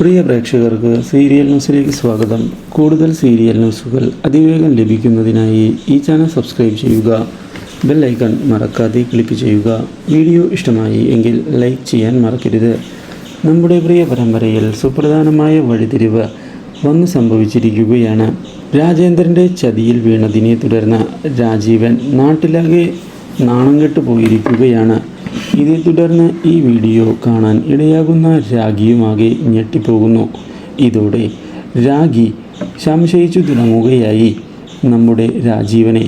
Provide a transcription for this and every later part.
പ്രിയ പ്രേക്ഷകർക്ക് സീരിയൽ ന്യൂസിലേക്ക് സ്വാഗതം. കൂടുതൽ സീരിയൽ ന്യൂസുകൾ അതിവേഗം ലഭിക്കുന്നതിനായി ഈ ചാനൽ സബ്സ്ക്രൈബ് ചെയ്യുക. ബെൽ ഐക്കൺ മറക്കാതെ ക്ലിക്ക് ചെയ്യുക. വീഡിയോ ഇഷ്ടമായി എങ്കിൽ ലൈക്ക് ചെയ്യാൻ മറക്കരുത്. നമ്മുടെ പ്രിയ പരമ്പരയിൽ സുപ്രധാനമായ വഴിത്തിരിവ് വന്നു സംഭവിച്ചിരിക്കുകയാണ്. രാജേന്ദ്രൻ്റെ ചതിയിൽ വീണതിനെ തുടർന്ന് രാജീവൻ നാട്ടിലാകെ നാണം കെട്ടു പോയിരിക്കുകയാണ്. ഇതേ തുടർന്ന് ഈ വീഡിയോ കാണാൻ ഇടയാകുന്ന രാഖിയുമാകെ ഞെട്ടിപ്പോകുന്നു. ഇതോടെ രാഖി സംശയിച്ചു തുടങ്ങുകയായി നമ്മുടെ രാജീവനെ.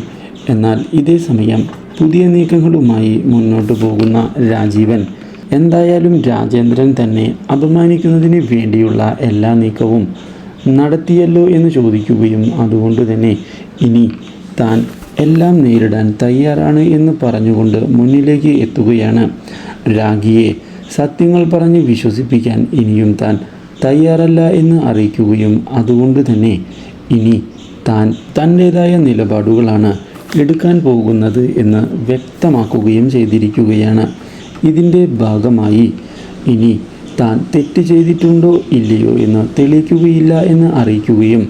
എന്നാൽ ഇതേ സമയം പുതിയ നീക്കങ്ങളുമായി മുന്നോട്ട് പോകുന്ന രാജീവൻ എന്തായാലും രാജേന്ദ്രൻ തന്നെ അപമാനിക്കുന്നതിന് വേണ്ടിയുള്ള എല്ലാ നീക്കവും നടത്തിയല്ലോ എന്ന് ചോദിക്കുകയും അതുകൊണ്ട് തന്നെ ഇനി താൻ എല്ലാം നേരിടാൻ തയ്യാറാണ് എന്ന് പറഞ്ഞുകൊണ്ട് മുന്നിലേക്ക് എത്തുകയാണ്. രാഖിയെ സത്യങ്ങൾ പറഞ്ഞ് വിശ്വസിപ്പിക്കാൻ ഇനിയും താൻ തയ്യാറല്ല എന്ന് അറിയിക്കുകയും അതുകൊണ്ട് തന്നെ ഇനി താൻ തൻ്റേതായ നിലപാടുകളാണ് എടുക്കാൻ പോകുന്നത് എന്ന് വ്യക്തമാക്കുകയും ചെയ്തിരിക്കുകയാണ്. ഇതിൻ്റെ ഭാഗമായി ഇനി താൻ തെറ്റ് ചെയ്തിട്ടുണ്ടോ ഇല്ലയോ എന്ന് തെളിയിക്കുകയില്ല എന്ന് അറിയിക്കുകയും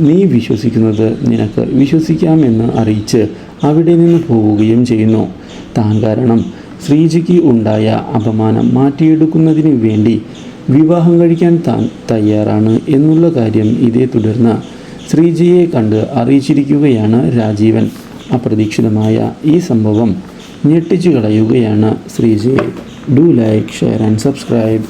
നീ വിശ്വസിക്കുന്നത് നിനക്ക് വിശ്വസിക്കാമെന്ന് അറിയിച്ച് അവിടെ നിന്ന് പോവുകയും ചെയ്യുന്നു. താൻ കാരണം ശ്രീജിക്ക് ഉണ്ടായ അപമാനം മാറ്റിയെടുക്കുന്നതിന് വേണ്ടി വിവാഹം കഴിക്കാൻ താൻ തയ്യാറാണ് എന്നുള്ള കാര്യം ഇതേ തുടർന്ന് ശ്രീജിയെ കണ്ട് അറിയിച്ചിരിക്കുകയാണ് രാജീവൻ. അപ്രതീക്ഷിതമായ ഈ സംഭവം ഞെട്ടിച്ചു കളയുകയാണ് ശ്രീജിയെ. Do like, share and subscribe.